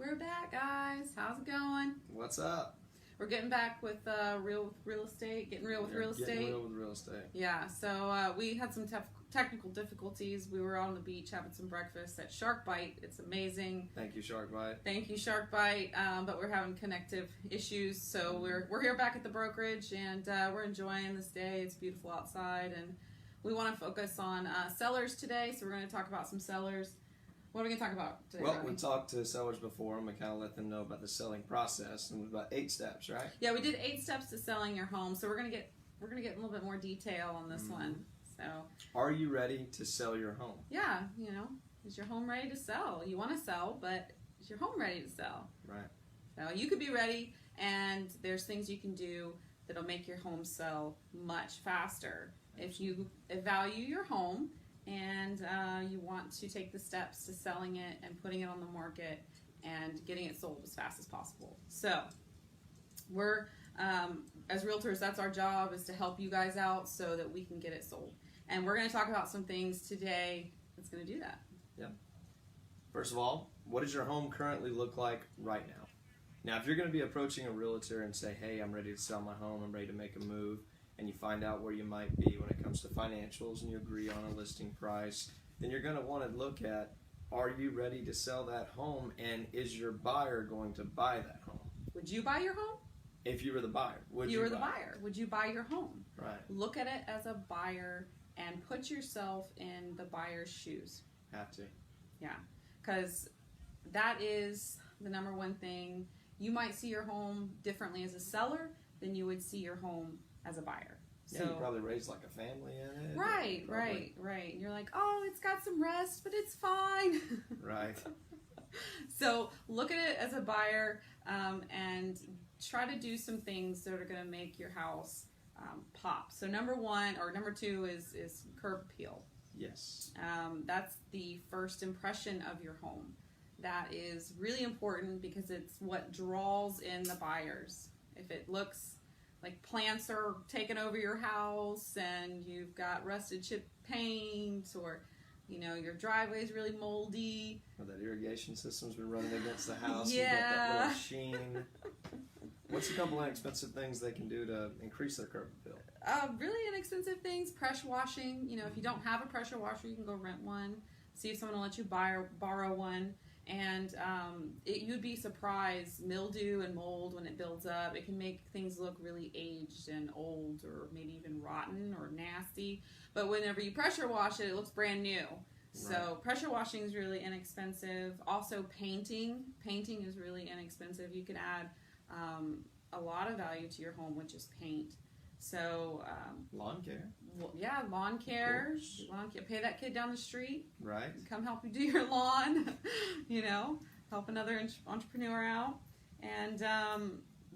We're back, guys. How's it going? What's up? We're getting back with real estate, getting real with real estate. Getting real with real estate. Yeah, so we had some technical difficulties. We were on the beach having some breakfast at Shark Bite. It's amazing. Thank you, Shark Bite. Thank you, Shark Bite. But we're having connective issues, so we're here back at the brokerage, and we're enjoying this day. It's beautiful outside, and we want to focus on sellers today. So we're going to talk about some sellers. What are we going to talk about today? Well, Robbie? we talked to sellers before, and we kind of let them know about the selling process, and it was about 8 steps, right? Yeah, we did 8 steps to selling your home. So we're gonna get a little bit more detail on this one. So, are you ready to sell your home? yeah, is your home ready to sell? You want to sell, but is your home ready to sell? Right. So you could be ready, and there's things you can do that'll make your home sell much faster. If you value your home and you want to take the steps to selling it and putting it on the market and getting it sold as fast as possible. So we're, as realtors, that's our job, is to help you guys out so that we can get it sold. And we're going to talk about some things today that's going to do that. Yeah. First of all, what does your home currently look like right now? Now, if you're going to be approaching a realtor and say, hey, I'm ready to sell my home, I'm ready to make a move, and you find out where you might be when it comes to financials and you agree on a listing price, then you're going to want to look at, are you ready to sell that home, and is your buyer going to buy that home? Would you buy your home? If you were the buyer, would If you you were the buy it? buyer, would you buy your home? Right. Look at it as a buyer and put yourself in the buyer's shoes. Have to. Yeah, because that is the number one thing. You might see your home differently as a seller than you would see your home as a buyer. Yeah, you probably raised like a family in it. Right. And you're like, oh, it's got some rust, but it's fine. Right. So look at it as a buyer and try to do some things that are going to make your house pop. So number 2 is curb appeal. Yes. That's the first impression of your home. That is really important because it's what draws in the buyers. If it looks like plants are taking over your house and you've got rusted chip paint, or your driveway is really moldy, or that irrigation system's been running against the house. Yeah. You got that little sheen. What's a couple of inexpensive things they can do to increase their curb appeal? Really inexpensive things. Pressure washing. If you don't have a pressure washer, you can go rent one. See if someone will let you borrow one. And you'd be surprised, mildew and mold, when it builds up, it can make things look really aged and old, or maybe even rotten or nasty. But whenever you pressure wash it, it looks brand new. Right. So pressure washing is really inexpensive. Also painting. Painting is really inexpensive. You can add a lot of value to your home with just paint. So lawn care. Well, yeah, lawn care. Pay that kid down the street. Right. Come help you do your lawn. Help another entrepreneur out. And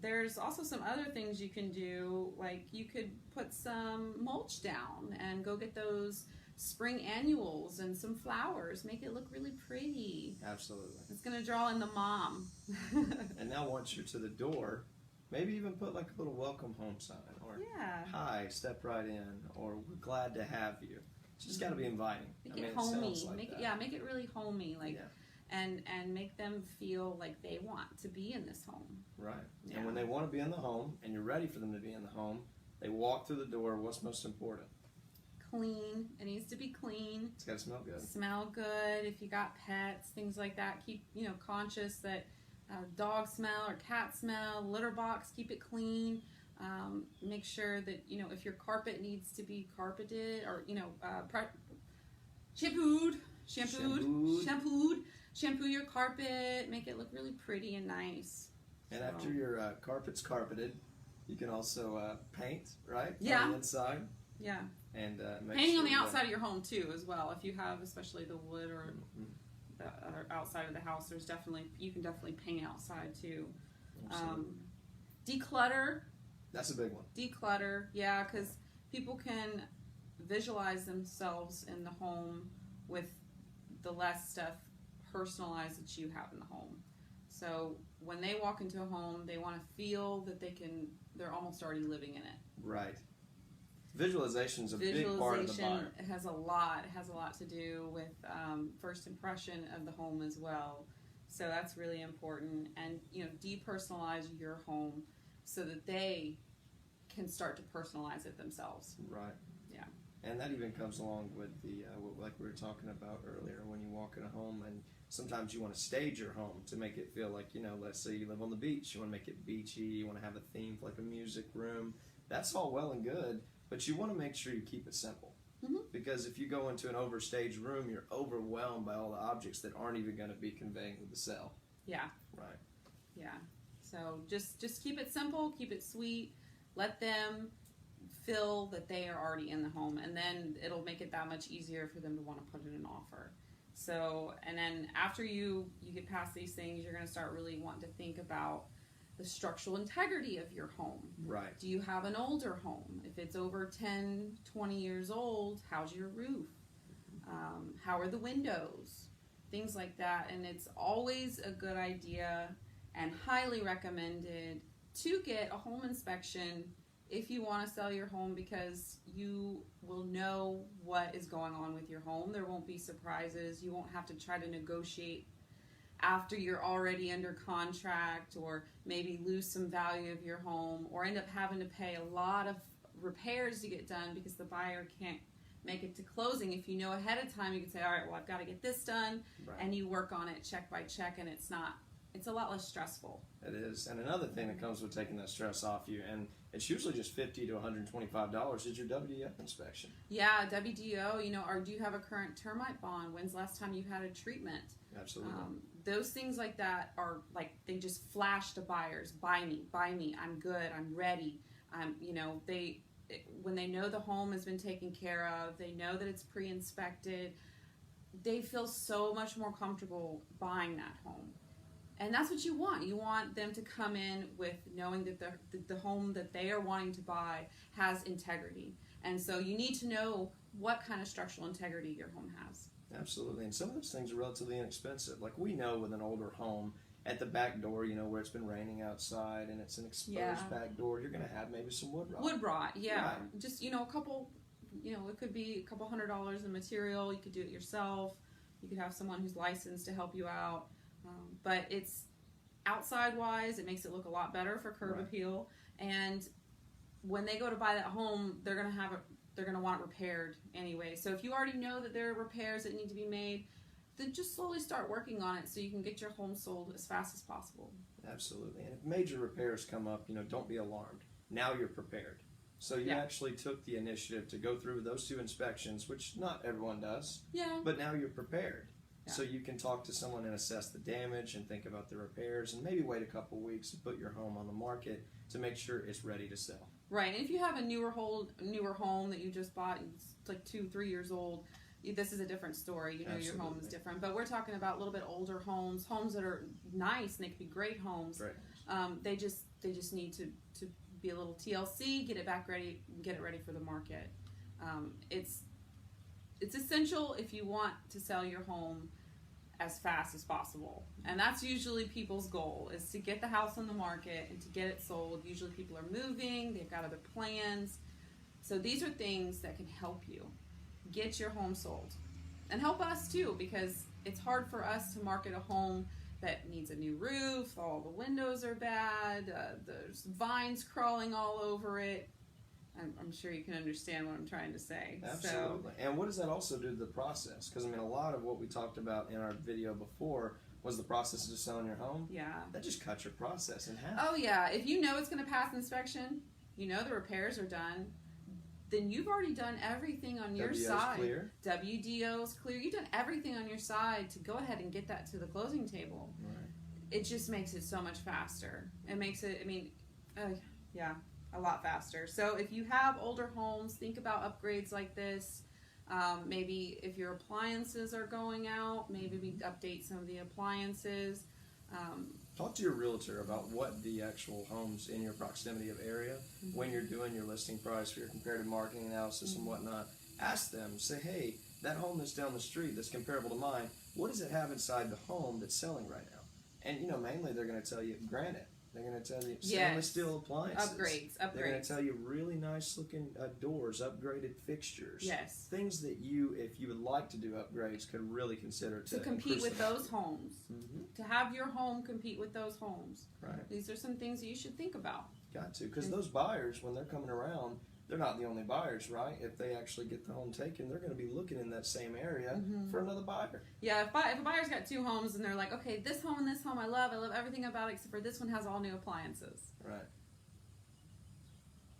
there's also some other things you can do. Like you could put some mulch down and go get those spring annuals and some flowers. Make it look really pretty. Absolutely. It's going to draw in the mom. And now once you're to the door, maybe even put like a little welcome home sign, or hi, step right in, or we're glad to have you. It's just got to be inviting. Make it homey. Make it really homey, and make them feel like they want to be in this home. Right. Yeah. And when they want to be in the home, and you're ready for them to be in the home, they walk through the door. What's most important? Clean. It needs to be clean. It's got to smell good. Smell good. If you got pets, things like that, keep conscious that dog smell or cat smell, litter box, keep it clean. Make sure that if your carpet needs to be carpeted, or shampoo your carpet, make it look really pretty and nice. And after your carpet's carpeted, you can also paint, right? Yeah. On the inside. Yeah. And painting on the outside of your home too, as well. If you have, especially the wood or the outside of the house, you can definitely paint outside too. Declutter. That's a big one. Declutter, yeah, because people can visualize themselves in the home with the less stuff personalized that you have in the home. So when they walk into a home, they want to feel that they're almost already living in it. Right. Visualization is a big part of the buyer. It has a lot to do with first impression of the home as well. So that's really important. And, depersonalize your home so that they can start to personalize it themselves. Right. Yeah. And that even comes along with the, like we were talking about earlier, when you walk in a home and sometimes you want to stage your home to make it feel like, let's say you live on the beach, you want to make it beachy, you want to have a theme like a music room. That's all well and good, but you want to make sure you keep it simple. Mm-hmm. Because if you go into an overstaged room, you're overwhelmed by all the objects that aren't even going to be conveying the sell. Yeah. Right. Yeah. So just keep it simple, keep it sweet, let them feel that they are already in the home, and then it'll make it that much easier for them to want to put in an offer. So, and then after you get past these things, you're going to start really wanting to think about the structural integrity of your home. Right. Do you have an older home? If it's over 10, 20 years old, how's your roof? How are the windows? Things like that. And it's always a good idea and highly recommended to get a home inspection if you want to sell your home, because you will know what is going on with your home. There won't be surprises. You won't have to try to negotiate after you're already under contract, or maybe lose some value of your home, or end up having to pay a lot of repairs to get done because the buyer can't make it to closing. If you know ahead of time, you can say, all right, well, I've got to get this done, Right. and you work on it check by check, and it's a lot less stressful. It is. And another thing that comes with taking that stress off you, and it's usually just $50 to $125, is your WDF inspection. Yeah, WDO, or do you have a current termite bond? When's the last time you had a treatment? Absolutely. Those things like that are like, they just flash to buyers. Buy me, I'm good, I'm ready. When they know the home has been taken care of, they know that it's pre-inspected, they feel so much more comfortable buying that home. And that's what you want. You want them to come in with knowing that the home that they are wanting to buy has integrity. And so you need to know what kind of structural integrity your home has. Absolutely. And some of those things are relatively inexpensive. Like we know with an older home, at the back door, where it's been raining outside and it's an exposed back door, you're going to have maybe some wood rot. Wood rot, yeah. Right. Just, a couple, it could be a couple $100 in material. You could do it yourself. You could have someone who's licensed to help you out. But it's outside-wise, it makes it look a lot better for curb appeal. And when they go to buy that home, they're going to want it repaired anyway. So if you already know that there are repairs that need to be made, then just slowly start working on it so you can get your home sold as fast as possible. Absolutely. And if major repairs come up, don't be alarmed. Now you're prepared. So you actually took the initiative to go through those 2 inspections, which not everyone does. Yeah. But now you're prepared. Yeah. So you can talk to someone and assess the damage and think about the repairs, and maybe wait a couple weeks to put your home on the market to make sure it's ready to sell. Right. And if you have a newer home that you just bought and it's like 2-3 years old, this is a different story. Absolutely. Your home is different. But we're talking about a little bit older homes that are nice, and they could be great homes. Right. They just need to be a little TLC, get it back ready, get it ready for the market. It's essential if you want to sell your home as fast as possible. And that's usually people's goal, is to get the house on the market and to get it sold. Usually people are moving, they've got other plans. So these are things that can help you get your home sold. And help us too, because it's hard for us to market a home that needs a new roof, all the windows are bad, there's vines crawling all over it. I'm sure you can understand what I'm trying to say. Absolutely. And what does that also do to the process? Because, a lot of what we talked about in our video before was the process of selling your home. Yeah. That just cuts your process in half. Oh, yeah. If you know it's going to pass inspection, the repairs are done, then you've already done everything on your WDO's side. clear. WDO's clear. You've done everything on your side to go ahead and get that to the closing table. Right. It just makes it so much faster. It makes it, a lot faster. So if you have older homes, think about upgrades like this. Maybe if your appliances are going out, maybe we update some of the appliances. Talk to your realtor about what the actual homes in your proximity of area, when you're doing your listing price for your comparative marketing analysis and whatnot. Ask them, say, hey, that home that's down the street that's comparable to mine, what does it have inside the home that's selling right now? And, mainly they're going to tell you granite. They're going to tell you stainless steel appliances. Upgrades. They're going to tell you really nice looking doors, upgraded fixtures. Yes. Things that you, if you would like to do upgrades, could really consider to compete with those homes. Mm-hmm. to have your home compete with those homes. Right. These are some things that you should think about. Got to, because those buyers, when they're coming around, they're not the only buyers, right? If they actually get the home taken, they're going to be looking in that same area for another buyer. Yeah, if a buyer's got 2 homes and they're like, okay, this home and this home I love everything about it except for this one has all new appliances. Right.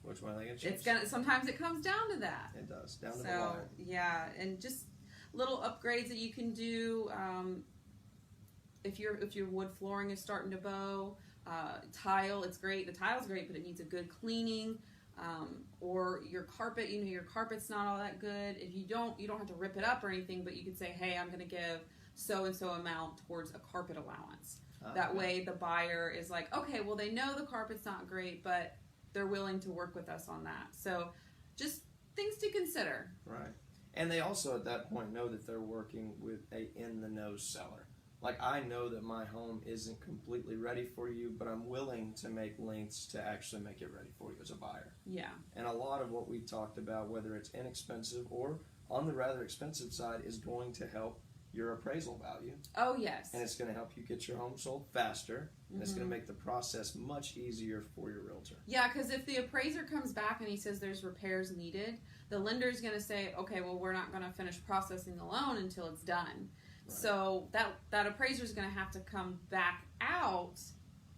Which one are they going to choose? It's gonna. Sometimes it comes down to that. It does, down to the So wire. yeah, and just little upgrades that you can do. If your wood flooring is starting to bow, tile, it's great. The tile's great, but it needs a good cleaning. Or your carpet, your carpet's not all that good. If you don't have to rip it up or anything, but you can say, hey, I'm going to give so and so amount towards a carpet allowance. That way the buyer is like, okay, well, they know the carpet's not great, but they're willing to work with us on that. So just things to consider. Right. And they also at that point know that they're working with a in-the-know seller. Like, I know that my home isn't completely ready for you, but I'm willing to make lengths to actually make it ready for you as a buyer. Yeah. And a lot of what we talked about, whether it's inexpensive or on the rather expensive side, is going to help your appraisal value. Oh, yes. And it's going to help you get your home sold faster. And it's going to make the process much easier for your realtor. Yeah, because if the appraiser comes back and he says there's repairs needed, the lender's going to say, okay, well, we're not going to finish processing the loan until it's done. Right. So that appraiser is going to have to come back out.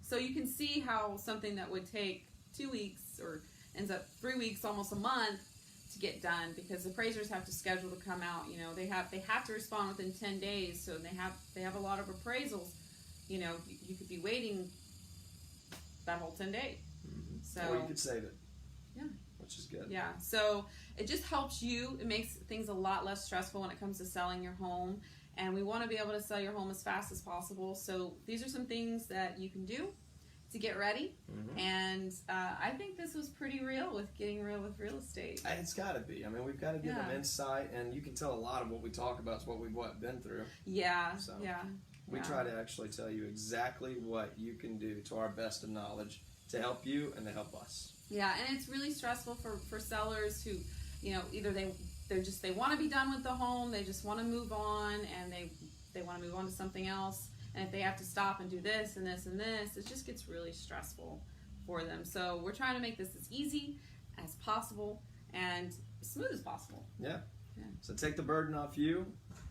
So you can see how something that would take 2 weeks or ends up 3 weeks, almost a month to get done, because appraisers have to schedule to come out. They have to respond within 10 days. So they have a lot of appraisals. You could be waiting that whole 10 days. Mm-hmm. So, or you could save it. Yeah. Which is good. Yeah. So it just helps you. It makes things a lot less stressful when it comes to selling your home. And we want to be able to sell your home as fast as possible. So these are some things that you can do to get ready. Mm-hmm. And I think this was pretty real with getting real with real estate. It's got to be. I mean, we've got to give them insight. And you can tell a lot of what we talk about is what we've been through. Yeah. So yeah. We try to actually tell you exactly what you can do to our best of knowledge to help you and to help us. Yeah, and it's really stressful for sellers who, either they want to be done with the home, they just want to move on, and they want to move on to something else. And if they have to stop and do this and this and this, it just gets really stressful for them. So we're trying to make this as easy as possible and as smooth as possible. Yeah. So take the burden off you,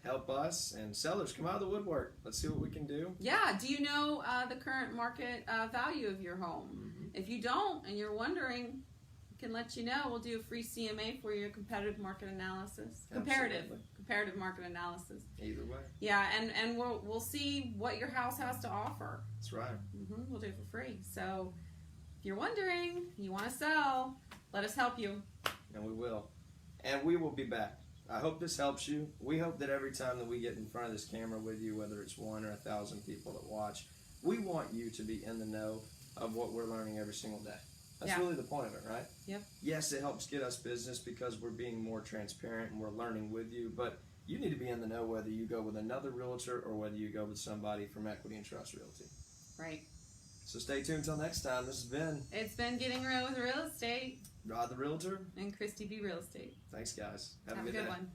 help us, and sellers, come out of the woodwork. Let's see what we can do. Yeah. Do you know the current market value of your home? Mm-hmm. If you don't and you're wondering, we can let you know. We'll do a free CMA for you, competitive market analysis. Comparative market analysis. Either way. Yeah, and we'll see what your house has to offer. That's right. Mm-hmm. We'll do it for free. So if you're wondering, you want to sell, let us help you. And we will. And we will be back. I hope this helps you. We hope that every time that we get in front of this camera with you, whether it's 1 or 1,000 people that watch, we want you to be in the know of what we're learning every single day. That's really the point of it, right? Yep. Yes, it helps get us business because we're being more transparent and we're learning with you, but you need to be in the know whether you go with another realtor or whether you go with somebody from Equity and Trust Realty. Right. So stay tuned until next time. This has been... It's been Getting Real with Real Estate. Rod the Realtor. And Christy B. Real Estate. Thanks, guys. Have a good one.